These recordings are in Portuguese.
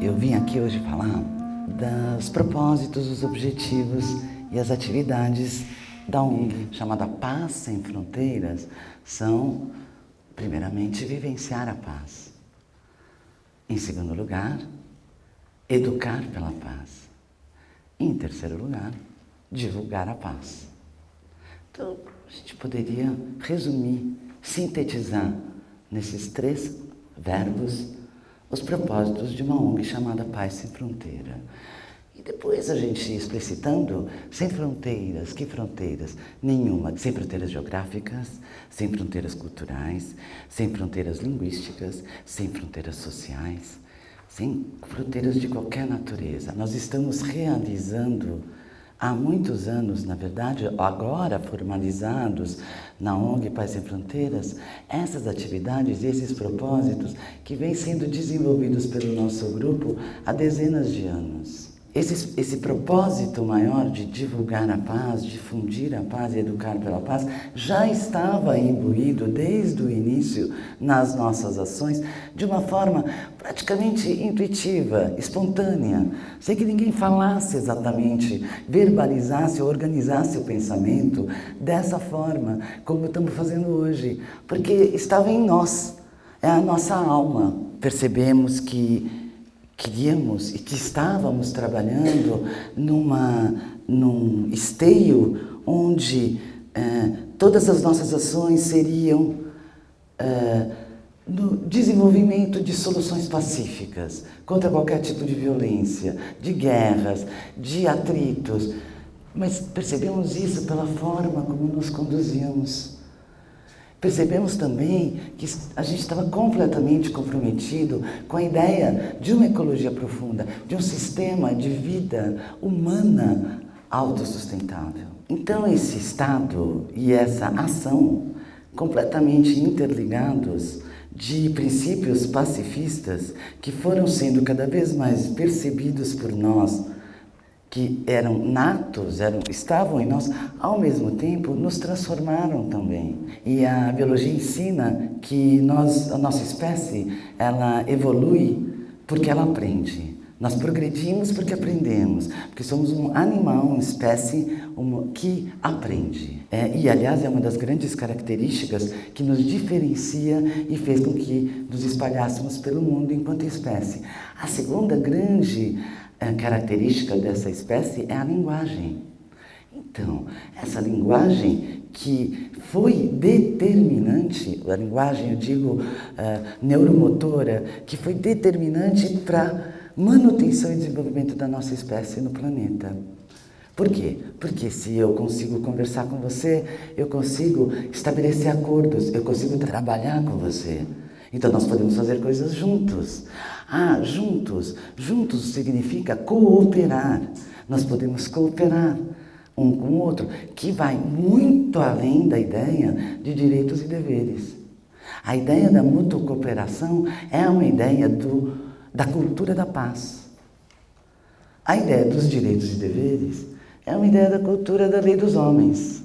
Eu vim aqui hoje falar dos propósitos, os objetivos e as atividades da ONG, chamada Paz Sem Fronteiras. São, primeiramente, vivenciar a paz. Em segundo lugar, educar pela paz. Em terceiro lugar, divulgar a paz. Então, a gente poderia resumir, sintetizar nesses três verbos os propósitos de uma ONG chamada Paz Sem Fronteira. E depois a gente explicitando, sem fronteiras, que fronteiras? Nenhuma. Sem fronteiras geográficas, sem fronteiras culturais, sem fronteiras linguísticas, sem fronteiras sociais, sem fronteiras de qualquer natureza. Nós estamos realizando há muitos anos, na verdade, agora formalizados na ONG Paz Sem Fronteiras, essas atividades e esses propósitos que vêm sendo desenvolvidos pelo nosso grupo há dezenas de anos. Esse propósito maior de divulgar a paz, difundir a paz e educar pela paz já estava imbuído desde o início nas nossas ações de uma forma praticamente intuitiva, espontânea, sem que ninguém falasse exatamente, verbalizasse ou organizasse o pensamento dessa forma como estamos fazendo hoje, porque estava em nós, é a nossa alma. Percebemos que queríamos e que estávamos trabalhando num esteio onde todas as nossas ações seriam no desenvolvimento de soluções pacíficas contra qualquer tipo de violência, de guerras, de atritos. Mas percebemos isso pela forma como nos conduzíamos. Percebemos também que a gente estava completamente comprometido com a ideia de uma ecologia profunda, de um sistema de vida humana autossustentável. Então esse estado e essa ação completamente interligados de princípios pacifistas que foram sendo cada vez mais percebidos por nós, que eram natos, estavam em nós, ao mesmo tempo nos transformaram também. E a biologia ensina que a nossa espécie, ela evolui porque ela aprende. Nós progredimos porque aprendemos, porque somos um animal, uma espécie que aprende. E, aliás, é uma das grandes características que nos diferencia e fez com que nos espalhássemos pelo mundo enquanto espécie. A segunda grande característica dessa espécie é a linguagem. Então, essa linguagem que foi determinante, a linguagem, eu digo, neuromotora, que foi determinante para manutenção e desenvolvimento da nossa espécie no planeta. Por quê? Porque se eu consigo conversar com você, eu consigo estabelecer acordos, eu consigo trabalhar com você. Então nós podemos fazer coisas juntos. Juntos significa cooperar. Nós podemos cooperar um com o outro, que vai muito além da ideia de direitos e deveres. A ideia da mútua cooperação é uma ideia da cultura da paz. A ideia dos direitos e deveres é uma ideia da cultura da lei dos homens,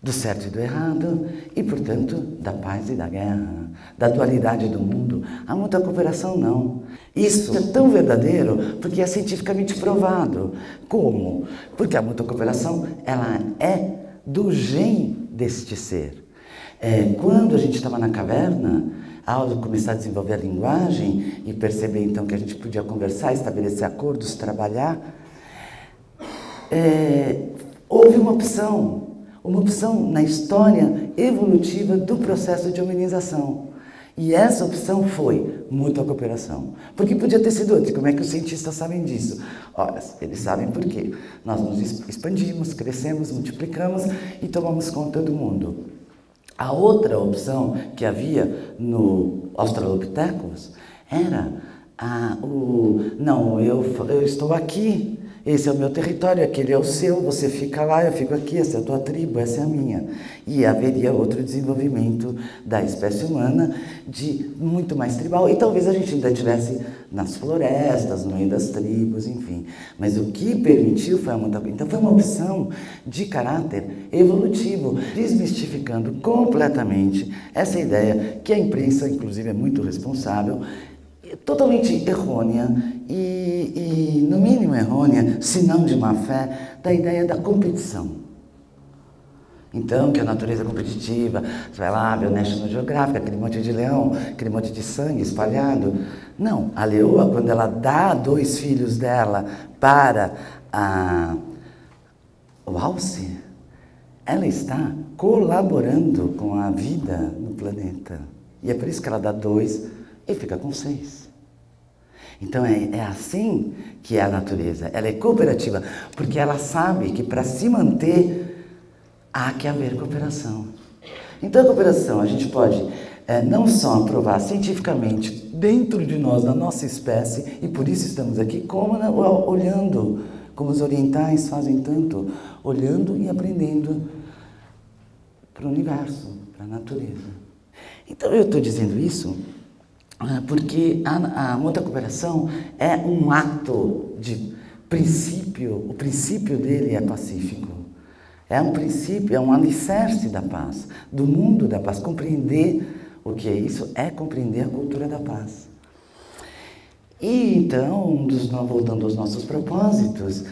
do certo e do errado, e, portanto, da paz e da guerra, da dualidade do mundo. A mútua cooperação não. Isso é tão verdadeiro porque é cientificamente provado. Como? Porque a mútua cooperação, ela é do gen deste ser. Quando a gente estava na caverna, ao começar a desenvolver a linguagem e perceber então que a gente podia conversar, estabelecer acordos, trabalhar, houve uma opção na história evolutiva do processo de humanização. E essa opção foi mútua cooperação. Porque podia ter sido outra. Como é que os cientistas sabem disso? Ora, eles sabem por quê. Nós nos expandimos, crescemos, multiplicamos e tomamos conta do mundo. A outra opção que havia no Australopithecus era não, eu estou aqui, esse é o meu território, aquele é o seu, você fica lá, eu fico aqui, essa é a tua tribo, essa é a minha. E haveria outro desenvolvimento da espécie humana de muito mais tribal, e talvez a gente ainda estivesse nas florestas, no meio das tribos, enfim. Mas o que permitiu foi então foi uma opção de caráter evolutivo, desmistificando completamente essa ideia que a imprensa, inclusive, é muito responsável, totalmente errônea e no mínimo errônea, se não de má fé, da ideia da competição. Então, que a natureza é competitiva, você vai lá, vê o National Geographic, aquele monte de leão, aquele monte de sangue espalhado. Não, a leoa, quando ela dá 2 filhos dela para o alce, ela está colaborando com a vida no planeta. E é por isso que ela dá 2 e fica com 6. Então é assim que é a natureza, ela é cooperativa, porque ela sabe que para se manter há que haver cooperação. Então a cooperação a gente pode não só provar cientificamente dentro de nós, da nossa espécie, e por isso estamos aqui, como olhando, como os orientais fazem tanto, olhando e aprendendo para o universo, para a natureza. Então eu estou dizendo isso porque a mutua cooperação é um ato de princípio, o princípio dele é pacífico. É um princípio, é um alicerce da paz, do mundo da paz. Compreender o que é isso é compreender a cultura da paz. E então, voltando aos nossos propósitos,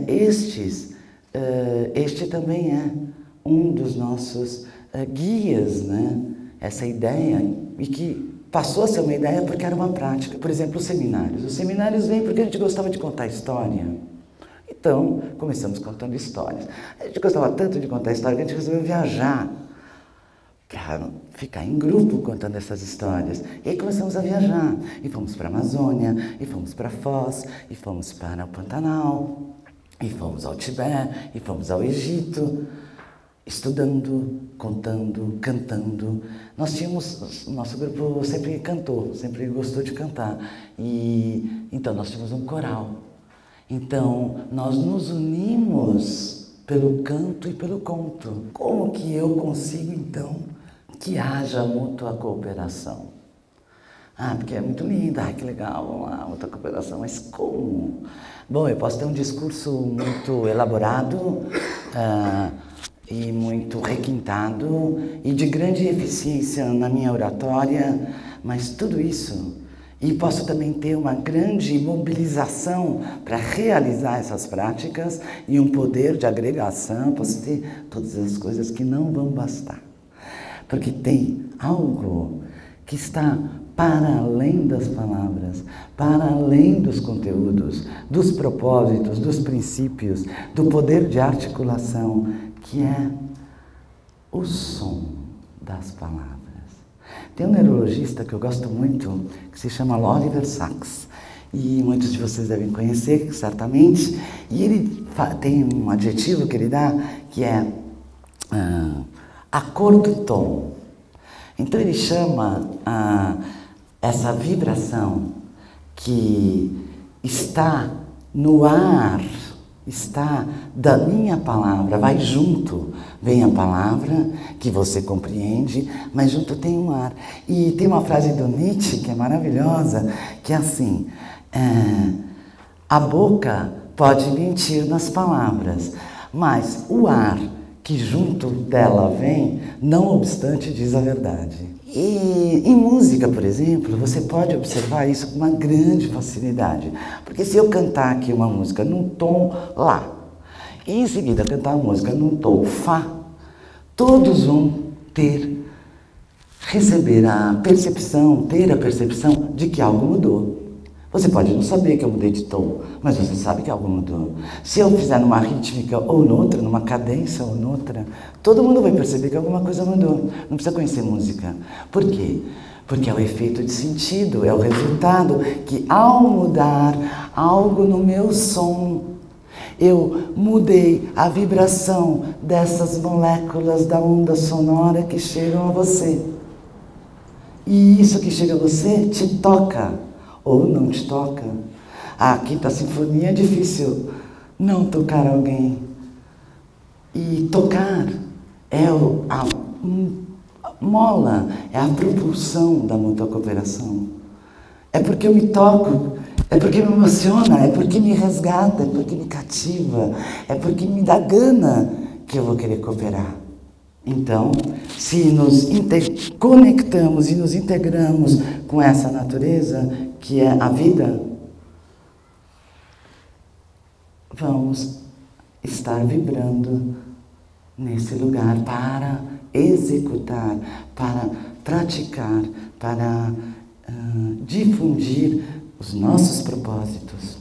este também é um dos nossos guias, né? Essa ideia, e que passou a ser uma ideia porque era uma prática. Por exemplo, os seminários. Os seminários vêm porque a gente gostava de contar história. Então, começamos contando histórias. A gente gostava tanto de contar história que a gente resolveu viajar para ficar em grupo contando essas histórias. E aí começamos a viajar. E fomos para a Amazônia, e fomos para Foz, e fomos para o Pantanal, e fomos ao Tibete, e fomos ao Egito, estudando, contando, cantando. Nosso grupo sempre cantou, sempre gostou de cantar. E então nós tínhamos um coral. Então, nós nos unimos pelo canto e pelo conto. Como que eu consigo, então, que haja mútua cooperação? Porque é muito linda, que legal, vamos lá, mútua cooperação, mas como? Bom, eu posso ter um discurso muito elaborado e muito requintado e de grande eficiência na minha oratória, mas tudo isso... E posso também ter uma grande mobilização para realizar essas práticas e um poder de agregação. Posso ter todas as coisas que não vão bastar. Porque tem algo que está para além das palavras, para além dos conteúdos, dos propósitos, dos princípios, do poder de articulação, que é o som das palavras. Tem um neurologista que eu gosto muito, que se chama Oliver Sacks, e muitos de vocês devem conhecer, certamente, e ele tem um adjetivo que ele dá, que é a cor do tom. Então ele chama essa vibração que está no ar, está da minha palavra, vai junto, vem a palavra que você compreende, mas junto tem um ar. E tem uma frase do Nietzsche que é maravilhosa, que é assim, a boca pode mentir nas palavras, mas o ar que junto dela vem, não obstante, diz a verdade. E em música, por exemplo, você pode observar isso com uma grande facilidade. Porque se eu cantar aqui uma música num tom Lá, e em seguida cantar a música num tom Fá, todos vão ter a percepção de que algo mudou. Você pode não saber que eu mudei de tom, mas você sabe que algo mudou. Se eu fizer numa rítmica ou noutra, numa cadência ou noutra, todo mundo vai perceber que alguma coisa mudou. Não precisa conhecer música. Por quê? Porque é o efeito de sentido, é o resultado que ao mudar algo no meu som, eu mudei a vibração dessas moléculas da onda sonora que chegam a você. E isso que chega a você te toca. Ou não te toca. A Quinta Sinfonia é difícil não tocar alguém. E tocar é a mola, é a propulsão da mútua cooperação. É porque eu me toco, é porque me emociona, é porque me resgata, é porque me cativa, é porque me dá gana que eu vou querer cooperar. Então, se nos conectamos e nos integramos com essa natureza, que é a vida, vamos estar vibrando nesse lugar para executar, para praticar, para difundir os nossos propósitos.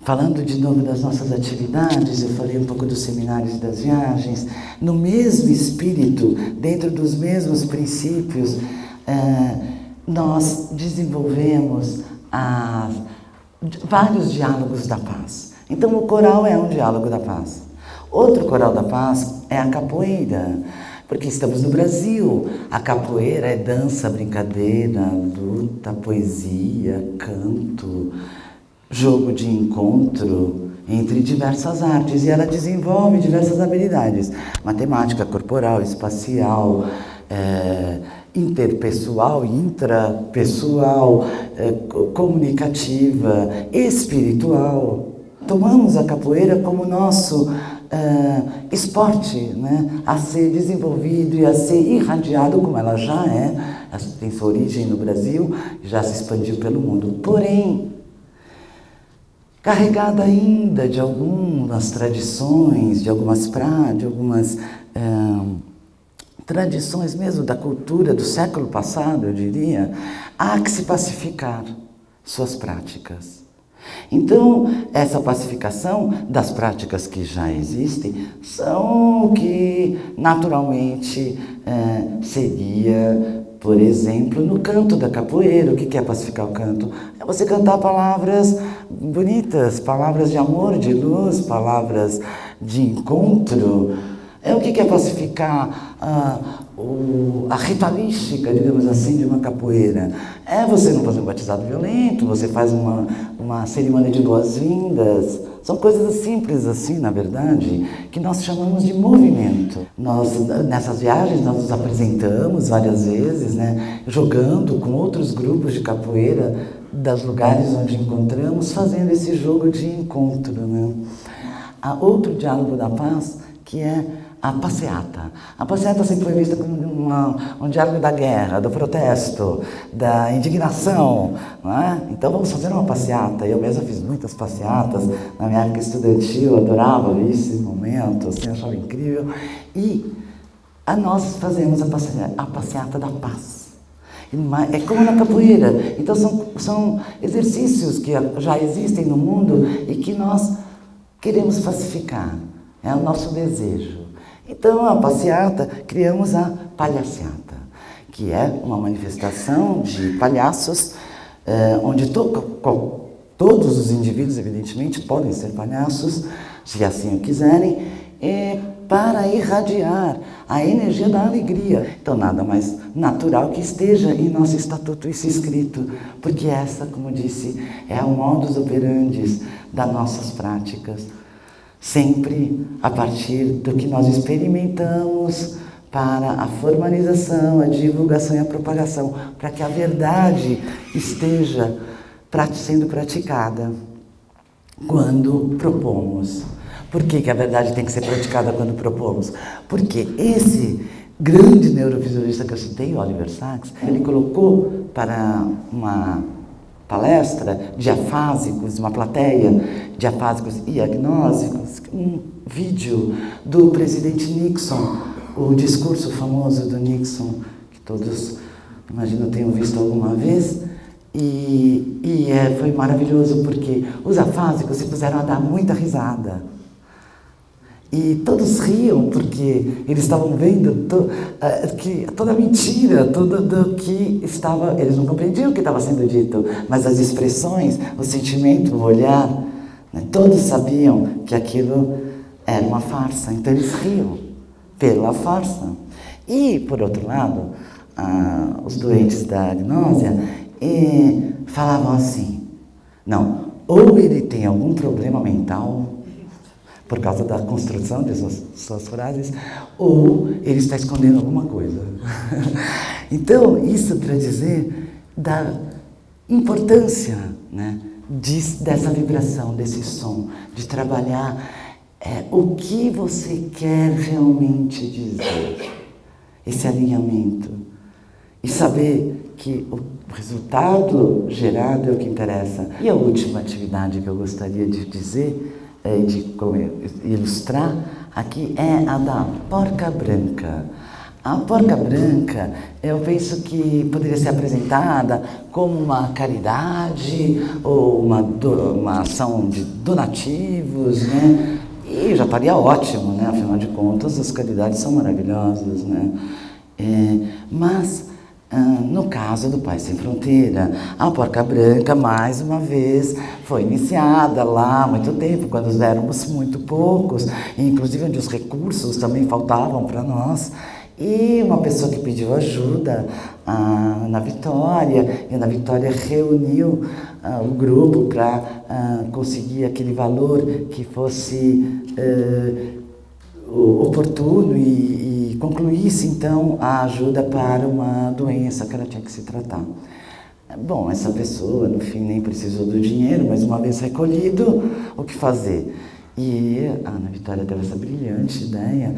Falando de novo das nossas atividades, eu falei um pouco dos seminários e das viagens. No mesmo espírito, dentro dos mesmos princípios, nós desenvolvemos vários diálogos da paz. Então, o coral é um diálogo da paz. Outro coral da paz é a capoeira, porque estamos no Brasil. A capoeira é dança, brincadeira, luta, poesia, canto, jogo de encontro entre diversas artes, e ela desenvolve diversas habilidades: matemática, corporal, espacial, interpessoal, intrapessoal, comunicativa, espiritual. Tomamos a capoeira como nosso esporte, né, a ser desenvolvido e a ser irradiado, como ela já é, tem sua origem no Brasil, já se expandiu pelo mundo. Porém, carregada ainda de algumas tradições, de algumas tradições mesmo da cultura do século passado, eu diria, há que se pacificar suas práticas. Então, essa pacificação das práticas que já existem são o que naturalmente seria, por exemplo, no canto da capoeira. O que é pacificar o canto? É você cantar palavras bonitas, palavras de amor, de luz, palavras de encontro. O que é pacificar a ritualística, digamos assim, de uma capoeira? É você não fazer um batizado violento, você faz uma cerimônia de boas-vindas. São coisas simples assim, na verdade, que nós chamamos de movimento. Nessas viagens, nós nos apresentamos várias vezes, né, jogando com outros grupos de capoeira dos lugares onde encontramos, fazendo esse jogo de encontro, né? Há outro diálogo da paz, que é a passeata. A passeata sempre foi vista como um diálogo da guerra, do protesto, da indignação, não é? Então vamos fazer uma passeata. Eu mesma fiz muitas passeatas na minha época estudantil, adorava esse momento, assim, achava incrível. E nós fazemos a passeata da paz. É como na capoeira. Então são exercícios que já existem no mundo e que nós queremos pacificar. É o nosso desejo. Então, a passeata, criamos a palhaciata, que é uma manifestação de palhaços, onde todos os indivíduos, evidentemente, podem ser palhaços, se assim o quiserem, para irradiar a energia da alegria. Então, nada mais natural que esteja em nosso estatuto isso escrito, porque essa, como disse, é o modus operandi das nossas práticas. Sempre a partir do que nós experimentamos para a formalização, a divulgação e a propagação, para que a verdade esteja sendo praticada quando propomos. Por que a verdade tem que ser praticada quando propomos? Porque esse grande neurofisiologista que eu citei, Oliver Sacks, ele colocou para uma palestra de afásicos, uma plateia de afásicos e agnósticos, um vídeo do presidente Nixon, o discurso famoso do Nixon, que todos, imagino, tenham visto alguma vez, e foi maravilhoso porque os afásicos se puseram a dar muita risada. E todos riam porque eles estavam vendo toda a mentira, tudo que estava... Eles não compreendiam o que estava sendo dito, mas as expressões, o sentimento, o olhar, né, todos sabiam que aquilo era uma farsa, então eles riam pela farsa. E, por outro lado, os doentes da agnósia falavam assim, não, ou ele tem algum problema mental, por causa da construção de suas frases, ou ele está escondendo alguma coisa. Então, isso para dizer da importância, né, dessa vibração, desse som, de trabalhar é o que você quer realmente dizer, esse alinhamento. E saber que o resultado gerado é o que interessa. E a última atividade que eu gostaria de dizer, de ilustrar aqui, é a da porca branca. A porca branca, eu penso que poderia ser apresentada como uma caridade ou uma ação de donativos, né? E já estaria ótimo, né? Afinal de contas, as caridades são maravilhosas, né? Mas, no caso do Paz Sem Fronteira, a Porca Branca, mais uma vez, foi iniciada lá há muito tempo, quando éramos muito poucos, inclusive onde os recursos também faltavam para nós. E uma pessoa que pediu ajuda, a Ana Vitória, e a Ana Vitória reuniu o grupo para conseguir aquele valor que fosse oportuno e concluísse então a ajuda para uma doença que ela tinha que se tratar. Bom, essa pessoa no fim nem precisou do dinheiro, mas uma vez recolhido, o que fazer? E a Ana Vitória teve essa brilhante ideia,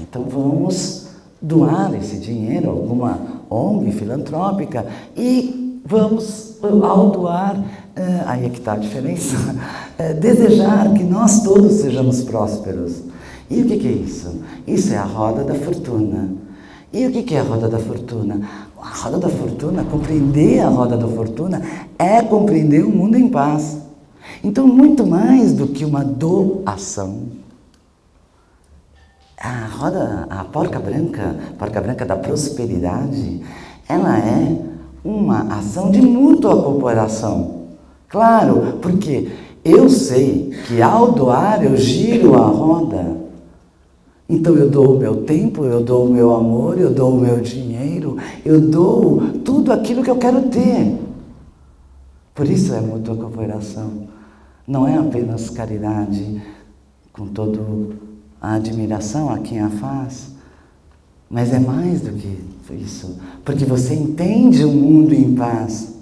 então vamos doar esse dinheiro a alguma ONG filantrópica e vamos, ao doar, aí é que está a diferença, desejar que nós todos sejamos prósperos. E o que é isso? Isso é a roda da fortuna. E o que é a roda da fortuna? A roda da fortuna, compreender a roda da fortuna é compreender o mundo em paz. Então, muito mais do que uma doação, a porca branca da prosperidade, ela é uma ação de mútua cooperação. Claro, porque eu sei que ao doar eu giro a roda. Então eu dou o meu tempo, eu dou o meu amor, eu dou o meu dinheiro, eu dou tudo aquilo que eu quero ter. Por isso é mútua cooperação. Não é apenas caridade, com toda a admiração a quem a faz, mas é mais do que isso, porque você entende o mundo em paz.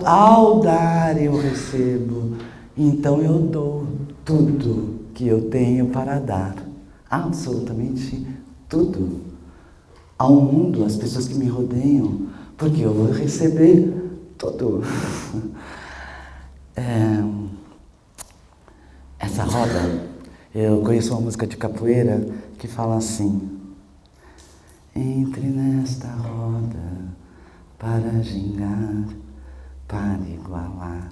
Ao dar eu recebo, então eu dou tudo que eu tenho para dar, absolutamente tudo, ao mundo, às pessoas que me rodeiam, porque eu vou receber tudo. Essa roda, eu conheço uma música de capoeira que fala assim: entre nesta roda para gingar, para igualar.